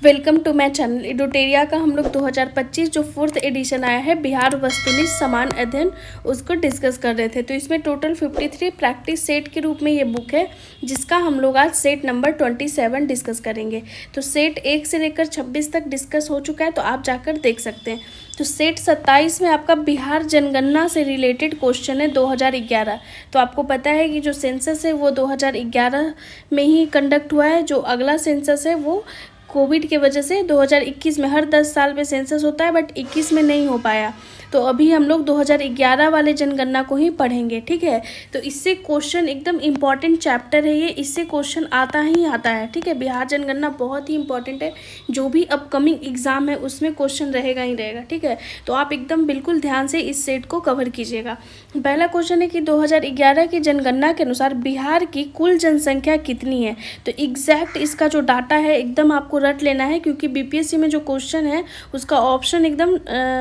Welcome to my channel. एडुटेरिया का हम लोग 2025 जो 4th एडिशन आया है बिहार वस्तुनिष्ठ समान अध्ययन, उसको डिस्कस कर रहे थे। तो इसमें टोटल 53 प्रैक्टिस सेट के रूप में ये बुक है, जिसका हम लोग आज सेट नंबर 27 डिस्कस करेंगे। तो सेट 1 से लेकर 26 तक डिस्कस हो चुका है, तो आप जाकर देख सकते हैं। तो सेट 27 में आपका बिहार जनगणना से रिलेटेड क्वेश्चन है 2011। तो आपको पता है कि जो सेंसस है वो 2011 में ही कंडक्ट हुआ है। जो अगला सेंसस है वो कोविड के वजह से 2021 में, हर 10 साल में सेंसस होता है बट 21 में नहीं हो पाया। तो अभी हम लोग 2011 वाले जनगणना को ही पढ़ेंगे, ठीक है। तो इससे क्वेश्चन एकदम इम्पॉर्टेंट चैप्टर है ये, इससे क्वेश्चन आता ही आता है, ठीक है। बिहार जनगणना बहुत ही इंपॉर्टेंट है, जो भी अपकमिंग एग्जाम है उसमें क्वेश्चन रहेगा ही रहेगा, ठीक है। तो आप एकदम बिल्कुल ध्यान से इस सेट को कवर कीजिएगा। पहला क्वेश्चन है कि 2011 की जनगणना के अनुसार बिहार की कुल जनसंख्या कितनी है। तो एग्जैक्ट इसका जो डाटा है एकदम आपको रट लेना है, क्योंकि बीपीएससी में जो क्वेश्चन है उसका ऑप्शन एकदम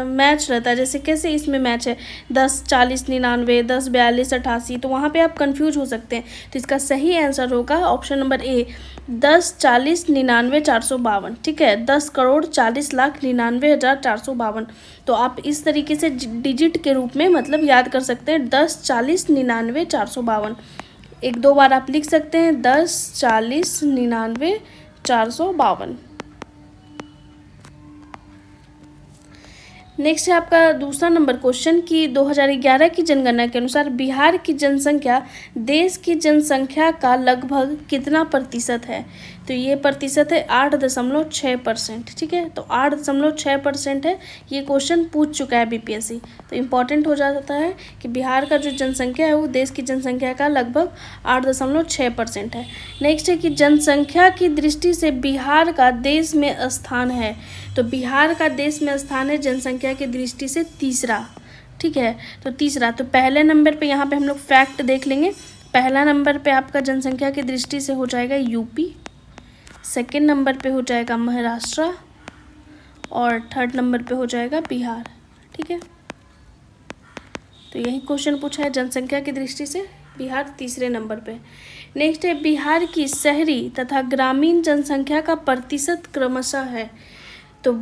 मैच रहता है। जैसे कैसे इसमें मैच है 10, 40, 99, 10, 42, 88, तो वहाँ पे आप कंफ्यूज हो सकते हैं। तो इसका सही आंसर होगा ऑप्शन नंबर ए, 10, 40, 99, 452, ठीक है। 10,40,99,452। तो आप इस तरीके से डिजिट के रूप में मतलब याद कर सकते हैं, 10, 40, 99, 452। एक दो बार आप लिख सकते हैं 10, 40, 99, 452। नेक्स्ट है आपका दूसरा नंबर क्वेश्चन कि 2011 की जनगणना के अनुसार बिहार की जनसंख्या देश की जनसंख्या का लगभग कितना प्रतिशत है। तो ये प्रतिशत है 8.6%, ठीक है। तो 8.6% है, ये क्वेश्चन पूछ चुका है बीपीएससी। तो इम्पॉर्टेंट हो जाता है कि बिहार का जो जनसंख्या है वो देश की जनसंख्या का लगभग 8.6% है। नेक्स्ट है कि जनसंख्या की दृष्टि से बिहार का देश में स्थान है। तो बिहार का देश में स्थान है जनसंख्या की दृष्टि से तीसरा, ठीक है। तो तीसरा, तो पहले नंबर पे यहाँ पे हम लोग फैक्ट देख लेंगे। पहला नंबर पे आपका जनसंख्या की दृष्टि से हो जाएगा यूपी, सेकंड नंबर पे हो जाएगा महाराष्ट्र और थर्ड नंबर पे हो जाएगा बिहार, ठीक है। तो यही क्वेश्चन पूछा है, जनसंख्या की दृष्टि से बिहार तीसरे नंबर पे। नेक्स्ट है बिहार की शहरी तथा ग्रामीण जनसंख्या का प्रतिशत क्रमशः है। तो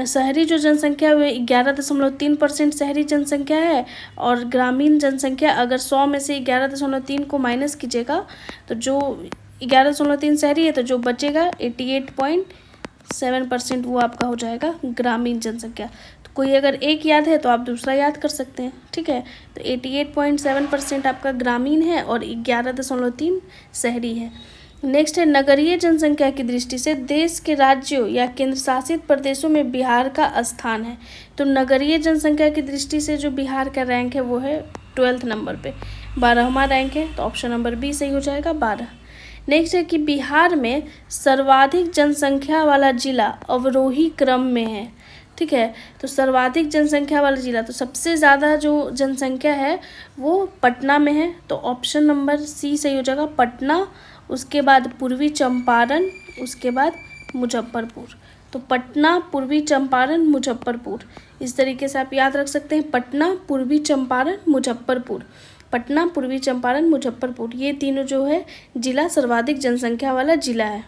शहरी जो जनसंख्या है वो 11.3% शहरी जनसंख्या है, और ग्रामीण जनसंख्या अगर 100 में से 11.3 को माइनस कीजिएगा तो जो 11.3 शहरी है, तो जो बचेगा 88.7% वो आपका हो जाएगा ग्रामीण जनसंख्या। तो कोई अगर एक याद है तो आप दूसरा याद कर सकते हैं, ठीक है। तो 88.7% आपका ग्रामीण है और 11.3 शहरी है। नेक्स्ट है नगरीय जनसंख्या की दृष्टि से देश के राज्यों या केंद्र शासित प्रदेशों में बिहार का स्थान है। तो नगरीय जनसंख्या की दृष्टि से जो बिहार का रैंक है वो है 12th नंबर पे, 12वां रैंक है। तो ऑप्शन नंबर बी सही हो जाएगा, 12। नेक्स्ट है कि बिहार में सर्वाधिक जनसंख्या वाला जिला अवरोही क्रम में है, ठीक है। तो सर्वाधिक जनसंख्या वाला जिला, तो सबसे ज़्यादा जो जनसंख्या है वो पटना में है। तो ऑप्शन नंबर सी सही हो जाएगा, पटना, उसके बाद पूर्वी चंपारण, उसके बाद मुजफ्फरपुर। तो पटना, पूर्वी चंपारण, मुजफ्फरपुर, इस तरीके से आप याद रख सकते हैं। पटना, पूर्वी चंपारण, मुजफ्फरपुर, पटना, पूर्वी चंपारण, मुजफ्फरपुर, ये तीनों जो है जिला सर्वाधिक जनसंख्या वाला जिला है।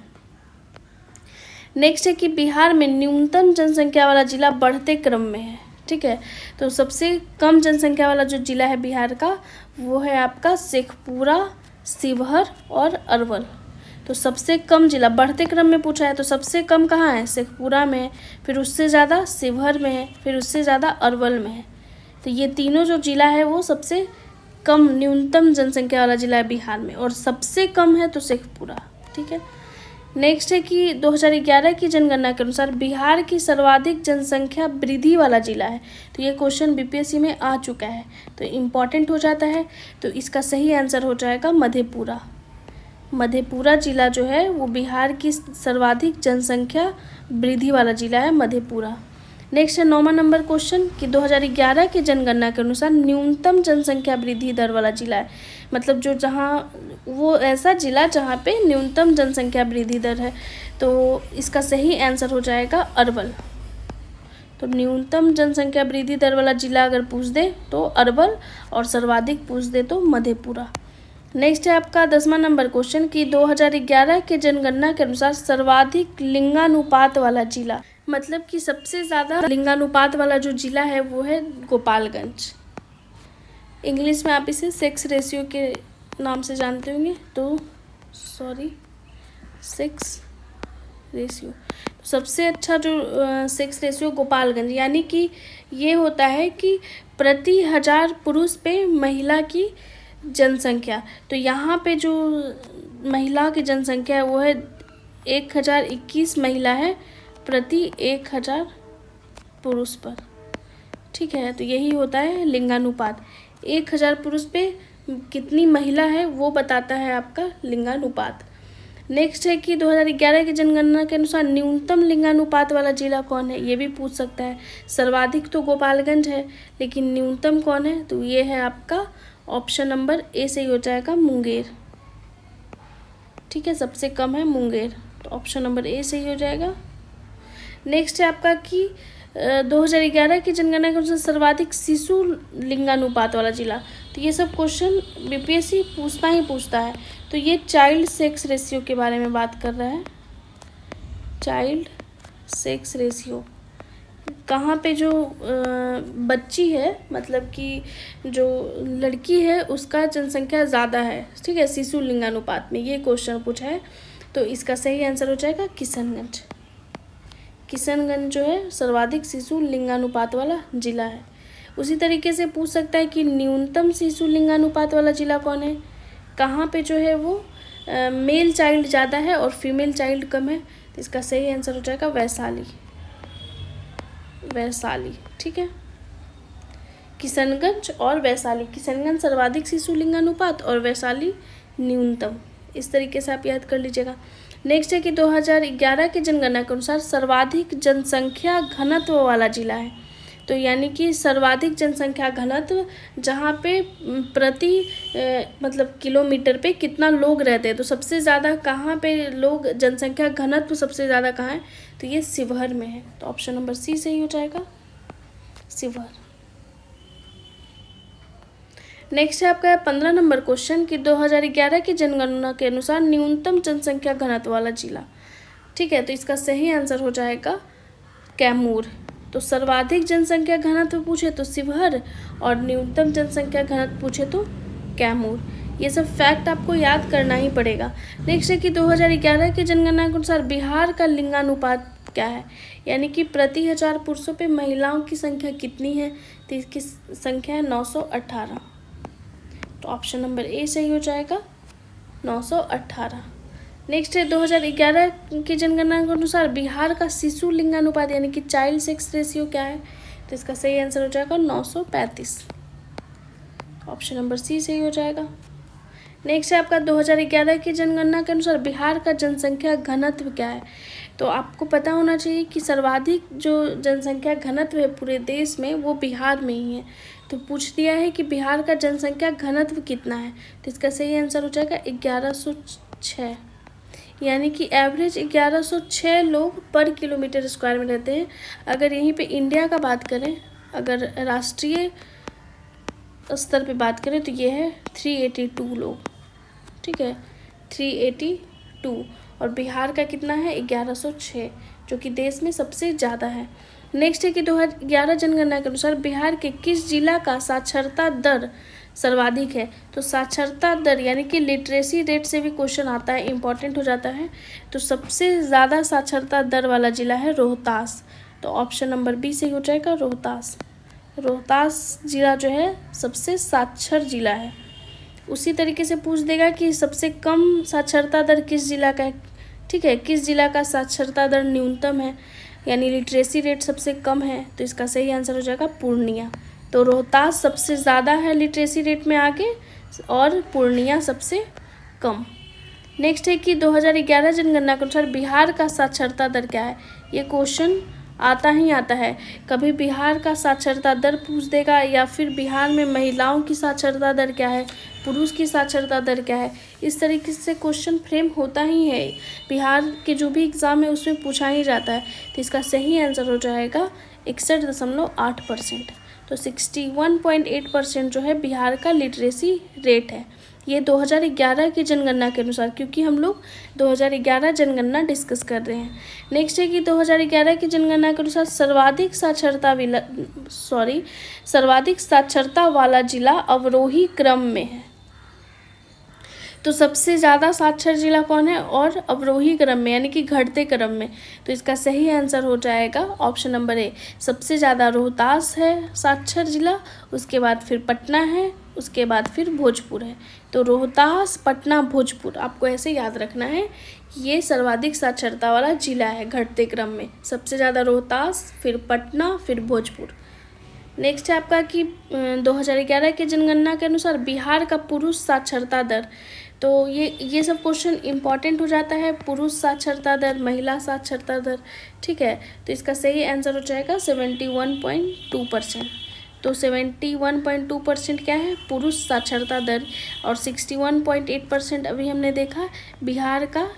नेक्स्ट है कि बिहार में न्यूनतम जनसंख्या वाला जिला बढ़ते क्रम में है, ठीक है। तो सबसे कम जनसंख्या वाला जो जिला है बिहार का वो है आपका शेखपुरा, शिवहर और अरवल। तो सबसे कम जिला बढ़ते क्रम में पूछा है, तो सबसे कम कहाँ है, शेखपुरा में है, फिर उससे ज़्यादा शिवहर में है, फिर उससे ज़्यादा अरवल में है। तो ये तीनों जो जिला है वो सबसे कम न्यूनतम जनसंख्या वाला जिला है बिहार में, और सबसे कम है तो शेखपुरा, ठीक है। नेक्स्ट है कि 2011 की जनगणना के अनुसार बिहार की सर्वाधिक जनसंख्या वृद्धि वाला जिला है। तो ये क्वेश्चन बीपीएससी में आ चुका है, तो इम्पॉर्टेंट हो जाता है। तो इसका सही आंसर हो जाएगा मधेपुरा। मधेपुरा जिला जो है वो बिहार की सर्वाधिक जनसंख्या वृद्धि वाला जिला है, मधेपुरा। नेक्स्ट है 9वां नंबर क्वेश्चन कि 2011 की जनगणना के अनुसार न्यूनतम जनसंख्या वृद्धि दर वाला जिला है। मतलब जो जहाँ वो ऐसा जिला जहाँ पे न्यूनतम जनसंख्या वृद्धि दर है। तो इसका सही आंसर हो जाएगा अरवल। तो न्यूनतम जनसंख्या वृद्धि दर वाला जिला अगर पूछ दे तो अरवल, और सर्वाधिक पूछ दे तो मधेपुरा। नेक्स्ट है आपका 10वां नंबर क्वेश्चन कि 2011 के जनगणना के अनुसार सर्वाधिक लिंगानुपात वाला जिला, मतलब कि सबसे ज़्यादा लिंगानुपात वाला जो जिला है वो है गोपालगंज। इंग्लिश में आप इसे सेक्स रेशियो के नाम से जानते होंगे, तो सेक्स रेशियो। तो सबसे अच्छा जो सेक्स रेशियो गोपालगंज, यानी कि ये होता है कि प्रति 1000 पुरुष पे महिला की जनसंख्या। तो यहाँ पे जो महिला की जनसंख्या है वो है 1021 महिला है प्रति 1000 पुरुष पर। ठीक है, तो यही होता है लिंगानुपात। 1000 पुरुष पे कितनी महिला है वो बताता है आपका लिंगानुपात। नेक्स्ट है कि 2011 की जनगणना के अनुसार न्यूनतम लिंगानुपात वाला जिला कौन है, ये भी पूछ सकता है। सर्वाधिक तो गोपालगंज है, लेकिन न्यूनतम कौन है, तो ये है आपका ऑप्शन नंबर ए सही हो जाएगा, मुंगेर। ठीक है, सबसे कम है मुंगेर, तो ऑप्शन नंबर ए सही हो जाएगा। नेक्स्ट है आपका कि 2011 की जनगणना के अनुसार सर्वाधिक शिशु लिंगानुपात वाला जिला। तो ये सब क्वेश्चन बीपीएससी पूछता है। तो ये चाइल्ड सेक्स रेशियो के बारे में बात कर रहा है। चाइल्ड सेक्स रेशियो, कहाँ पे जो बच्ची है, मतलब कि जो लड़की है उसका जनसंख्या ज़्यादा है, ठीक है, शिशु लिंगानुपात में, ये क्वेश्चन पूछा है। तो इसका सही आंसर हो जाएगा किशनगंज। किशनगंज जो है सर्वाधिक शिशु लिंगानुपात वाला जिला है। उसी तरीके से पूछ सकता है कि न्यूनतम शिशु लिंगानुपात वाला जिला कौन है, कहाँ पे जो है वो मेल चाइल्ड ज़्यादा है और फीमेल चाइल्ड कम है। तो इसका सही आंसर हो जाएगा वैशाली। ठीक है, किशनगंज और वैशाली। किशनगंज सर्वाधिक शिशु लिंगानुपात और वैशाली न्यूनतम। इस तरीके से आप याद कर लीजिएगा। नेक्स्ट है कि 2011 की जनगणना के अनुसार सर्वाधिक जनसंख्या घनत्व वाला जिला है। तो यानी कि सर्वाधिक जनसंख्या घनत्व, जहाँ पे प्रति मतलब किलोमीटर पे कितना लोग रहते हैं। तो सबसे ज़्यादा कहाँ पे लोग, जनसंख्या घनत्व सबसे ज़्यादा कहाँ है, तो ये शिवहर में है। तो ऑप्शन नंबर सी सही हो जाएगा, शिवहर। नेक्स्ट है आपका 15 नंबर क्वेश्चन कि 2011 की जनगणना के अनुसार न्यूनतम जनसंख्या घनत्व वाला जिला। ठीक है, तो इसका सही आंसर हो जाएगा कैमूर। तो सर्वाधिक जनसंख्या घनत्व पूछे तो शिवहर और न्यूनतम जनसंख्या घनत्व पूछे तो कैमूर। ये सब फैक्ट आपको याद करना ही पड़ेगा। नेक्स्ट है कि 2011 की जनगणना के अनुसार बिहार का लिंगानुपात क्या है, यानी कि प्रति 1000 पुरुषों पे महिलाओं की संख्या कितनी है, तो इसकी संख्या है 918। तो ऑप्शन नंबर ए सही हो जाएगा, 918। नेक्स्ट है 2011 की जनगणना के अनुसार बिहार का शिशु लिंगानुपात यानी कि चाइल्ड सेक्स रेशियो क्या है, तो इसका सही आंसर हो जाएगा 935। ऑप्शन नंबर सी सही हो जाएगा। नेक्स्ट है आपका 2011 की जनगणना के अनुसार बिहार का जनसंख्या घनत्व क्या है। तो आपको पता होना चाहिए कि सर्वाधिक जो जनसंख्या घनत्व है पूरे देश में वो बिहार में ही है। तो पूछ दिया है कि बिहार का जनसंख्या घनत्व कितना है, तो इसका सही आंसर हो जाएगा 1106, यानी कि एवरेज 1106 लोग पर किलोमीटर स्क्वायर में रहते हैं। अगर यहीं पे इंडिया का बात करें, अगर राष्ट्रीय स्तर पे बात करें तो ये है 382 लोग। ठीक है, 382, और बिहार का कितना है 1106, जो कि देश में सबसे ज़्यादा है। नेक्स्ट है कि 2011 जनगणना के अनुसार बिहार के किस जिला का साक्षरता दर सर्वाधिक है। तो साक्षरता दर यानी कि लिटरेसी रेट से भी क्वेश्चन आता है, इंपॉर्टेंट हो जाता है। तो सबसे ज़्यादा साक्षरता दर वाला जिला है रोहतास। तो ऑप्शन नंबर बी सही हो जाएगा, रोहतास। रोहतास जिला जो है सबसे साक्षर जिला है। उसी तरीके से पूछ देगा कि सबसे कम साक्षरता दर किस जिला का है। ठीक है, किस जिला का साक्षरता दर न्यूनतम है, यानी लिटरेसी रेट सबसे कम है, तो इसका सही आंसर हो जाएगा पूर्णिया। तो रोहतास सबसे ज़्यादा है लिटरेसी रेट में आगे और पूर्णिया सबसे कम। नेक्स्ट है कि 2011 जनगणना के अनुसार बिहार का साक्षरता दर क्या है। ये क्वेश्चन आता ही आता है, कभी बिहार का साक्षरता दर पूछ देगा या फिर बिहार में महिलाओं की साक्षरता दर क्या है, पुरुष की साक्षरता दर क्या है। इस तरीके से क्वेश्चन फ्रेम होता ही है, बिहार के जो भी एग्ज़ाम है उसमें पूछा ही जाता है। तो इसका सही आंसर हो जाएगा 61.8%। तो 61.8% जो है बिहार का लिटरेसी रेट है। ये 2011 की जनगणना के अनुसार, क्योंकि हम लोग 2011 जनगणना डिस्कस कर रहे हैं। नेक्स्ट है कि 2011 की जनगणना के अनुसार सर्वाधिक साक्षरता वाला जिला अवरोही क्रम में है। तो सबसे ज़्यादा साक्षर जिला कौन है, और अवरोही क्रम में यानी कि घटते क्रम में। तो इसका सही आंसर हो जाएगा ऑप्शन नंबर ए। सबसे ज़्यादा रोहतास है साक्षर जिला, उसके बाद फिर पटना है, उसके बाद फिर भोजपुर है। तो रोहतास, पटना, भोजपुर आपको ऐसे याद रखना है, ये सर्वाधिक साक्षरता वाला जिला है घटते क्रम में। सबसे ज़्यादा रोहतास, फिर पटना, फिर भोजपुर। नेक्स्ट है आपका कि 2011 के जनगणना के अनुसार बिहार का पुरुष साक्षरता दर। तो ये सब क्वेश्चन इंपॉर्टेंट हो जाता है, पुरुष साक्षरता दर, महिला साक्षरता दर, ठीक है। तो इसका सही आंसर हो जाएगा 71.2%। तो 71.2% क्या है, पुरुष साक्षरता दर, और 61.8% अभी हमने देखा बिहार का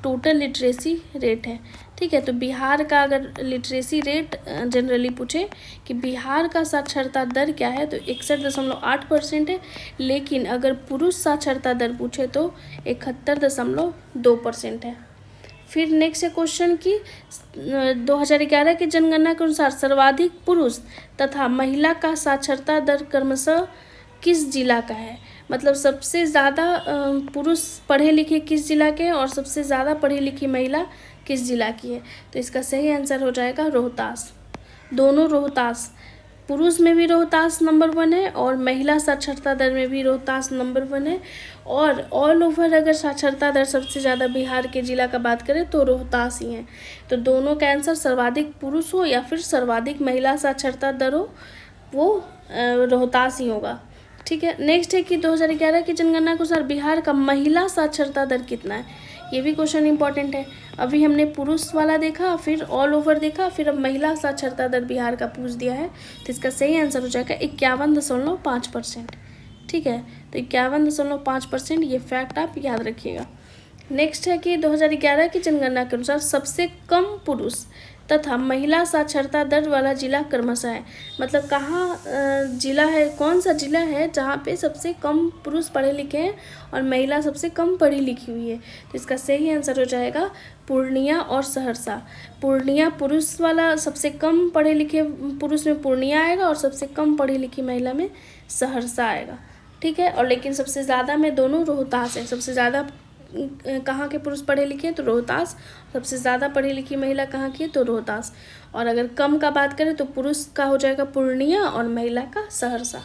टोटल लिटरेसी रेट है, ठीक है। तो बिहार का अगर लिटरेसी रेट जनरली पूछे कि बिहार का साक्षरता दर क्या है, तो 61.8% है, लेकिन अगर पुरुष साक्षरता दर पूछे तो 71.2% है। फिर नेक्स्ट है क्वेश्चन कि 2011 की जनगणना के अनुसार सर्वाधिक पुरुष तथा महिला का साक्षरता दर क्रमशः किस जिला का है। मतलब सबसे ज़्यादा पुरुष पढ़े लिखे किस जिला के हैं और सबसे ज़्यादा पढ़ी लिखी महिला किस जिला की है। तो इसका सही आंसर हो जाएगा रोहतास। दोनों रोहतास, पुरुष में भी रोहतास नंबर 1 है और महिला साक्षरता दर में भी रोहतास नंबर 1 है। और ऑल ओवर अगर साक्षरता दर सबसे ज़्यादा बिहार के जिला का बात करें तो रोहतास ही है। तो दोनों का आंसर सर्वाधिक पुरुष हो या फिर सर्वाधिक महिला साक्षरता दर हो, वो रोहतास ही होगा, ठीक है। नेक्स्ट है कि 2011 की जनगणना के अनुसार बिहार का महिला साक्षरता दर कितना है। ये भी क्वेश्चन इंपॉर्टेंट है। अभी हमने पुरुष वाला देखा, फिर ऑल ओवर देखा, फिर अब महिला साक्षरता दर बिहार का पूछ दिया है। तो इसका सही आंसर हो जाएगा 51.5%, ठीक है। तो 51.5% ये फैक्ट आप याद रखिएगा। नेक्स्ट है कि 2011 की जनगणना के अनुसार सबसे कम पुरुष तथा महिला साक्षरता दर वाला जिला क्रमशः है। मतलब कहाँ जिला है, कौन सा जिला है जहाँ पे सबसे कम पुरुष पढ़े लिखे हैं और महिला सबसे कम पढ़ी लिखी हुई है। तो इसका सही आंसर हो जाएगा पूर्णिया और सहरसा। पूर्णिया पुरुष वाला सबसे कम पढ़े लिखे पुरुष में पूर्णिया आएगा और सबसे कम पढ़ी लिखी महिला में सहरसा आएगा, ठीक है। और लेकिन सबसे ज़्यादा में दोनों रोहतास है। सबसे ज़्यादा कहाँ के पुरुष पढ़े लिखे हैं तो रोहतास, सबसे ज़्यादा पढ़ी लिखी महिला कहाँ की है तो रोहतास। और अगर कम का बात करें तो पुरुष का हो जाएगा पूर्णिया और महिला का सहरसा।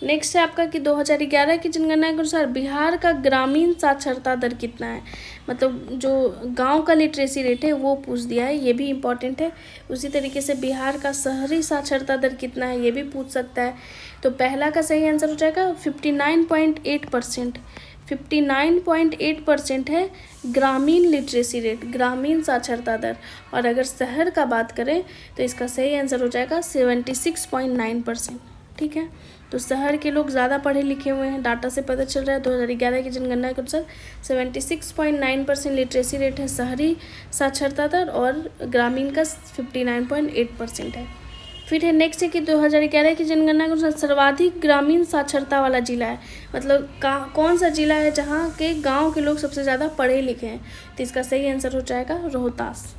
नेक्स्ट है आपका कि 2011 की जनगणना के अनुसार बिहार का ग्रामीण साक्षरता दर कितना है। मतलब जो गांव का लिटरेसी रेट है वो पूछ दिया है, ये भी इम्पॉर्टेंट है। उसी तरीके से बिहार का शहरी साक्षरता दर कितना है ये भी पूछ सकता है। तो पहला का सही आंसर हो जाएगा 59.8%। 59.8% है ग्रामीण लिटरेसी रेट, ग्रामीण साक्षरता दर। और अगर शहर का बात करें तो इसका सही आंसर हो जाएगा 76.9%, ठीक है। तो शहर के लोग ज़्यादा पढ़े लिखे हुए हैं, डाटा से पता चल रहा है। 2011 की जनगणना के अनुसार 76.9% लिटरेसी रेट है शहरी साक्षरता दर और ग्रामीण का 59.8% है। फिर है नेक्स्ट है कि 2011 की जनगणना के अनुसार सर्वाधिक ग्रामीण साक्षरता वाला जिला है। मतलब कौन सा जिला है जहाँ के गांव के लोग सबसे ज़्यादा पढ़े लिखे हैं। तो इसका सही आंसर हो जाएगा रोहतास।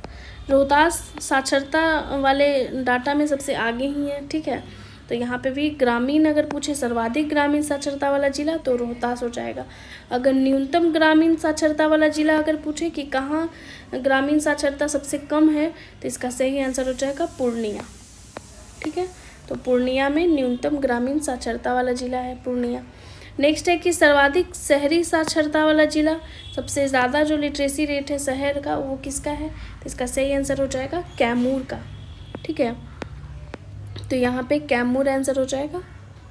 रोहतास साक्षरता वाले डाटा में सबसे आगे ही है, ठीक है। तो यहाँ पे भी ग्रामीण अगर पूछे सर्वाधिक ग्रामीण साक्षरता वाला जिला तो रोहतास हो जाएगा। अगर न्यूनतम ग्रामीण साक्षरता वाला जिला अगर पूछे कि कहाँ ग्रामीण साक्षरता सबसे कम है तो इसका सही आंसर हो जाएगा पूर्णिया, ठीक है। तो पूर्णिया में न्यूनतम ग्रामीण साक्षरता वाला जिला है पूर्णिया। नेक्स्ट है कि सर्वाधिक शहरी साक्षरता वाला जिला, सबसे ज़्यादा जो लिटरेसी रेट है शहर का वो किसका है। तो इसका सही आंसर हो जाएगा कैमूर का, ठीक है। तो यहाँ पे कैमूर आंसर हो जाएगा,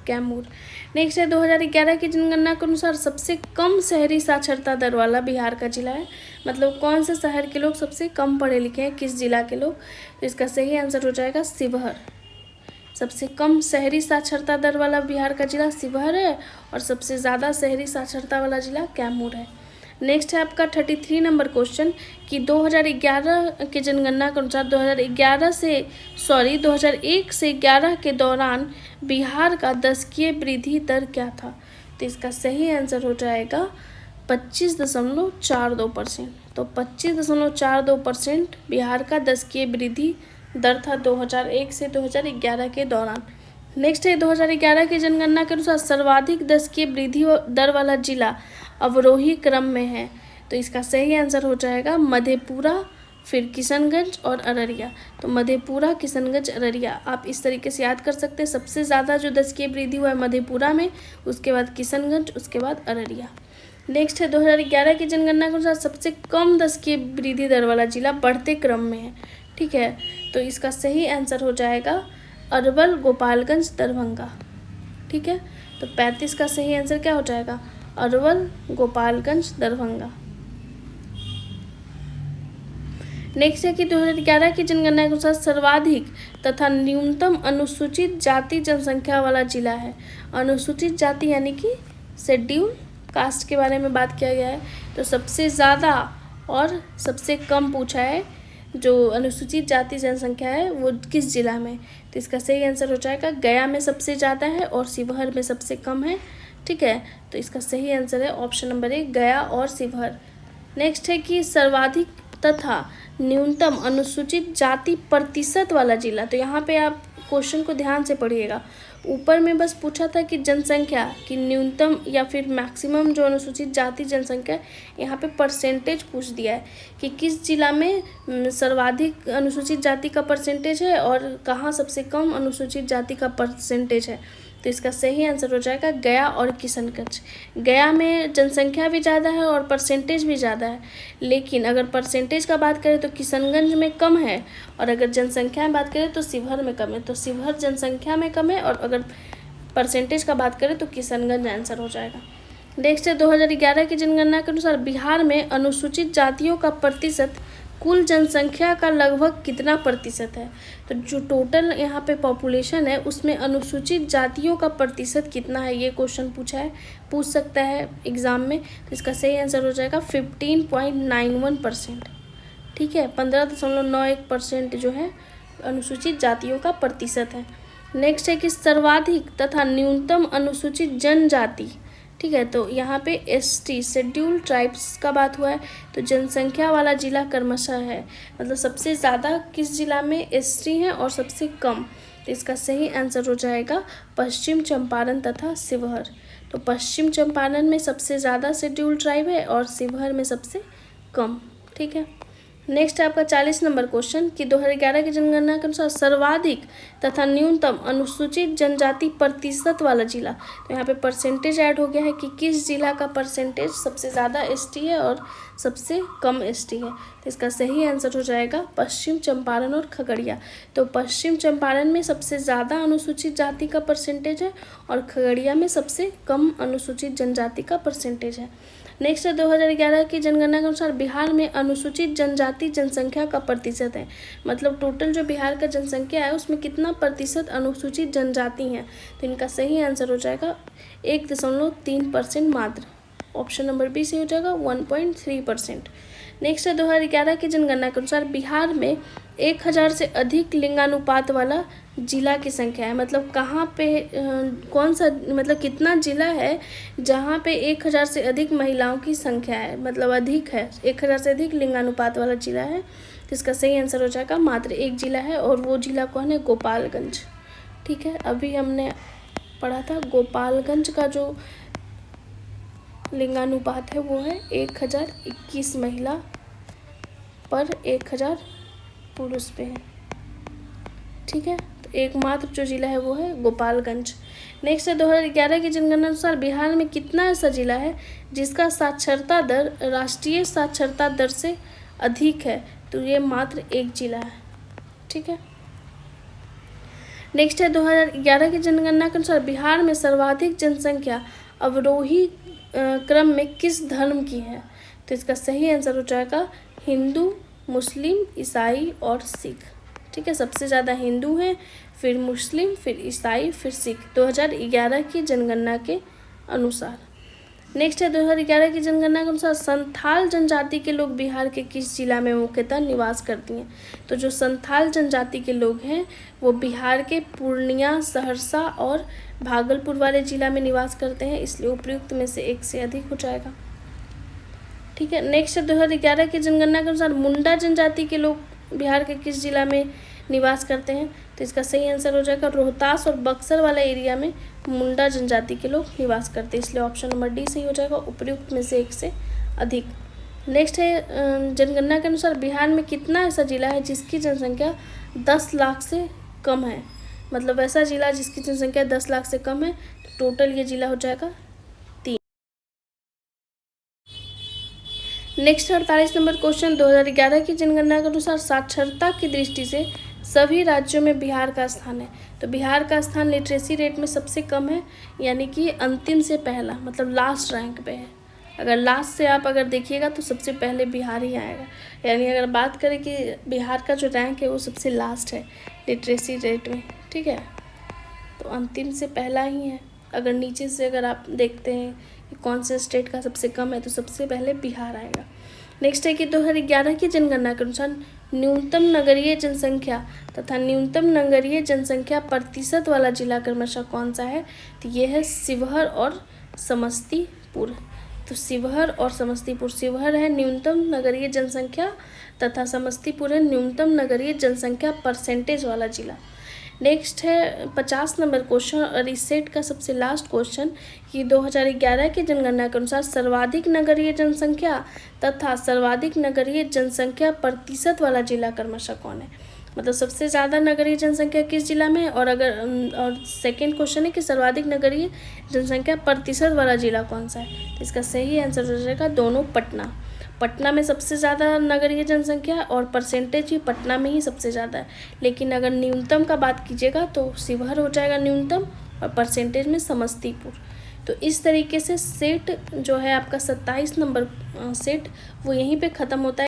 कैमूर। नेक्स्ट है 2011 की जनगणना के अनुसार सबसे कम शहरी साक्षरता दर वाला बिहार का जिला है। मतलब कौन से शहर के लोग सबसे कम पढ़े लिखे हैं, किस जिला के लोग। तो इसका सही आंसर हो जाएगा शिवहर। सबसे कम शहरी साक्षरता दर वाला बिहार का जिला शिवहर है और सबसे ज़्यादा शहरी साक्षरता वाला जिला कैमूर है। नेक्स्ट है आपका 33 नंबर क्वेश्चन कि 2011 के जनगणना के अनुसार 2001 से 11 के दौरान बिहार का दशकीय वृद्धि दर क्या था। तो इसका सही आंसर हो जाएगा 25.42%। तो 25.42% बिहार का दशकीय वृद्धि दर था 2001 से 2011 के दौरान। नेक्स्ट है 2011 की जनगणना के अनुसार सर्वाधिक दशकीय वृद्धि दर वाला जिला अवरोही क्रम में है। तो इसका सही आंसर हो जाएगा मधेपुरा, फिर किशनगंज और अररिया। तो मधेपुरा, किशनगंज, अररिया आप इस तरीके से याद कर सकते हैं। सबसे ज़्यादा जो दशकीय वृद्धि हुआ है मधेपुरा में, उसके बाद किशनगंज, उसके बाद अररिया। नेक्स्ट है 2011 की जनगणना के अनुसार सबसे कम दशकीय वृद्धि दर वाला जिला बढ़ते क्रम में है। ठीक है, तो इसका सही आंसर हो जाएगा अरवल, गोपालगंज, दरभंगा। ठीक है, तो 35 का सही आंसर क्या हो जाएगा? अरवल, गोपालगंज, दरभंगा। नेक्स्ट है कि 2011 की जनगणना के अनुसार सर्वाधिक तथा न्यूनतम अनुसूचित जाति जनसंख्या वाला जिला है। अनुसूचित जाति यानी कि शेड्यूल कास्ट के बारे में बात किया गया है। तो सबसे ज़्यादा और सबसे कम पूछा है जो अनुसूचित जाति जनसंख्या है वो किस जिला में। तो इसका सही आंसर हो जाएगा गया में सबसे ज़्यादा है और शिवहर में सबसे कम है। ठीक है, तो इसका सही आंसर है ऑप्शन नंबर 1, गया और शिवहर। नेक्स्ट है कि सर्वाधिक तथा न्यूनतम अनुसूचित जाति प्रतिशत वाला जिला। तो यहाँ पे आप क्वेश्चन को ध्यान से पढ़िएगा। ऊपर में बस पूछा था कि जनसंख्या की न्यूनतम या फिर मैक्सिमम जो अनुसूचित जाति जनसंख्या, यहाँ पे परसेंटेज पूछ दिया है कि किस जिला में सर्वाधिक अनुसूचित जाति का परसेंटेज है और कहाँ सबसे कम अनुसूचित जाति का परसेंटेज है। तो इसका सही आंसर हो जाएगा गया और किशनगंज। गया में जनसंख्या भी ज़्यादा है और परसेंटेज भी ज़्यादा है, लेकिन अगर परसेंटेज का बात करें तो किशनगंज में कम है और अगर जनसंख्या में बात करें तो शिवहर में कम है। तो शिवहर जनसंख्या में कम है और अगर परसेंटेज का बात करें तो किशनगंज आंसर हो जाएगा। नेक्स्ट है 2011 की जनगणना के अनुसार बिहार में अनुसूचित जातियों का प्रतिशत कुल जनसंख्या का लगभग कितना प्रतिशत है। तो जो टोटल यहाँ पे पॉपुलेशन है उसमें अनुसूचित जातियों का प्रतिशत कितना है, ये क्वेश्चन पूछ सकता है एग्ज़ाम में। तो इसका सही आंसर हो जाएगा 15.91%। ठीक है, 15.91% जो है अनुसूचित जातियों का प्रतिशत है। नेक्स्ट है कि सर्वाधिक तथा न्यूनतम अनुसूचित जनजाति। ठीक है, तो यहाँ पे एसटी शेड्यूल ट्राइब्स का बात हुआ है। तो जनसंख्या वाला जिला क्रमशः है, मतलब सबसे ज़्यादा किस जिला में एसटी है और सबसे कम। तो इसका सही आंसर हो जाएगा पश्चिम चंपारण तथा शिवहर। तो पश्चिम चंपारण में सबसे ज़्यादा शेड्यूल ट्राइब है और शिवहर में सबसे कम। ठीक है, नेक्स्ट है आपका 40 नंबर क्वेश्चन कि 2011 की जनगणना के अनुसार सर्वाधिक तथा न्यूनतम अनुसूचित जनजाति प्रतिशत वाला जिला। तो यहाँ पे परसेंटेज ऐड हो गया है कि किस जिला का परसेंटेज सबसे ज़्यादा एसटी है और सबसे कम एसटी है। तो इसका सही आंसर हो जाएगा पश्चिम चंपारण और खगड़िया। तो पश्चिम चंपारण में सबसे ज़्यादा अनुसूचित जाति का परसेंटेज है और खगड़िया में सबसे कम अनुसूचित जनजाति का परसेंटेज है। नेक्स्ट है 2011 की जनगणना के अनुसार बिहार में अनुसूचित जनजाति जनसंख्या का प्रतिशत है, मतलब टोटल जो बिहार का जनसंख्या है उसमें कितना प्रतिशत अनुसूचित जनजाति हैं। तो इनका सही आंसर हो जाएगा 1.3% मात्र। ऑप्शन नंबर बी से हो जाएगा 1.3%। नेक्स्ट है 2011 की जनगणना के अनुसार बिहार में 1000 से अधिक लिंगानुपात वाला जिला की संख्या है, मतलब कहाँ पे कौन सा, मतलब कितना जिला है जहाँ पे 1000 से अधिक महिलाओं की संख्या है, मतलब अधिक है, 1000 से अधिक लिंगानुपात वाला जिला है। तो इसका सही आंसर हो जाएगा मात्र एक जिला है और वो जिला कौन है? गोपालगंज। ठीक है, अभी हमने पढ़ा था गोपालगंज का जो लिंगानुपात है वो है 1021 महिला पर 1000 पुरुष पे है। ठीक है, तो एकमात्र जो जिला है वो है गोपालगंज। नेक्स्ट है 2011 की जनगणना अनुसार बिहार में कितना ऐसा जिला है जिसका साक्षरता दर राष्ट्रीय साक्षरता दर से अधिक है। तो ये मात्र एक जिला है। ठीक है, नेक्स्ट है 2011 की जनगणना के अनुसार बिहार में सर्वाधिक जनसंख्या अवरोही क्रम में किस धर्म की है। तो इसका सही आंसर हो जाएगा हिंदू, मुस्लिम, ईसाई और सिख। ठीक है, सबसे ज़्यादा हिंदू हैं, फिर मुस्लिम, फिर ईसाई, फिर सिख 2011 की जनगणना के अनुसार। नेक्स्ट है 2011 की जनगणना के अनुसार संथाल जनजाति के लोग बिहार के किस जिला में मुख्यतः निवास करती हैं। तो जो संथाल जनजाति के लोग हैं वो बिहार के पूर्णिया, सहरसा और भागलपुर वाले जिला में निवास करते हैं, इसलिए उपयुक्त में से एक से अधिक हो जाएगा। ठीक है। नेक्स्ट है 2011 की जनगणना के अनुसार मुंडा जनजाति के लोग बिहार के किस जिला में निवास करते हैं। तो इसका सही आंसर हो जाएगा रोहतास और बक्सर वाला एरिया में मुंडा जनजाति के लोग निवास करते हैं, इसलिए ऑप्शन नंबर डी सही हो जाएगा, उपयुक्त में से एक से अधिक। नेक्स्ट है जनगणना के अनुसार बिहार में कितना ऐसा जिला है जिसकी जनसंख्या 10 लाख से कम है। मतलब ऐसा जिला जिसकी जनसंख्या 10 लाख से कम है, तो टोटल ये जिला हो जाएगा 3। नेक्स्ट 48 नंबर क्वेश्चन 2011 की जनगणना के अनुसार साक्षरता की दृष्टि से सभी राज्यों में बिहार का स्थान है। तो बिहार का स्थान लिटरेसी रेट में सबसे कम है, यानी कि अंतिम से पहला, मतलब लास्ट रैंक पे है। अगर लास्ट से आप अगर देखिएगा तो सबसे पहले बिहार ही आएगा, यानी अगर बात करें कि बिहार का जो रैंक है वो सबसे लास्ट है लिटरेसी रेट में। ठीक है, तो अंतिम से पहला ही है। अगर नीचे से अगर आप देखते हैं कि कौन से स्टेट का सबसे कम है तो सबसे पहले बिहार आएगा। नेक्स्ट है कि 2011 की जनगणना के अनुसार न्यूनतम नगरीय जनसंख्या तथा न्यूनतम नगरीय जनसंख्या प्रतिशत वाला जिला क्रमशः कौन सा है। तो ये है शिवहर और समस्तीपुर। तो शिवहर और समस्तीपुर, शिवहर है न्यूनतम नगरीय जनसंख्या तथा समस्तीपुर है न्यूनतम नगरीय जनसंख्या परसेंटेज वाला जिला। नेक्स्ट है 50 नंबर क्वेश्चन और इस सेट का सबसे लास्ट क्वेश्चन कि 2011 की जनगणना के अनुसार सर्वाधिक नगरीय जनसंख्या तथा सर्वाधिक नगरीय जनसंख्या प्रतिशत वाला जिला क्रमशः कौन है। मतलब सबसे ज़्यादा नगरीय जनसंख्या किस जिला में है, और सेकेंड क्वेश्चन है कि सर्वाधिक नगरीय जनसंख्या प्रतिशत वाला जिला कौन सा है। तो इसका सही आंसर हो जाएगा दोनों, पटना में सबसे ज़्यादा नगरीय जनसंख्या और परसेंटेज भी पटना में ही सबसे ज़्यादा है। लेकिन अगर न्यूनतम का बात कीजिएगा तो शिवहर हो जाएगा न्यूनतम और परसेंटेज में समस्तीपुर। तो इस तरीके से सेट जो है आपका 27 नंबर सेट वो यहीं पे ख़त्म होता है।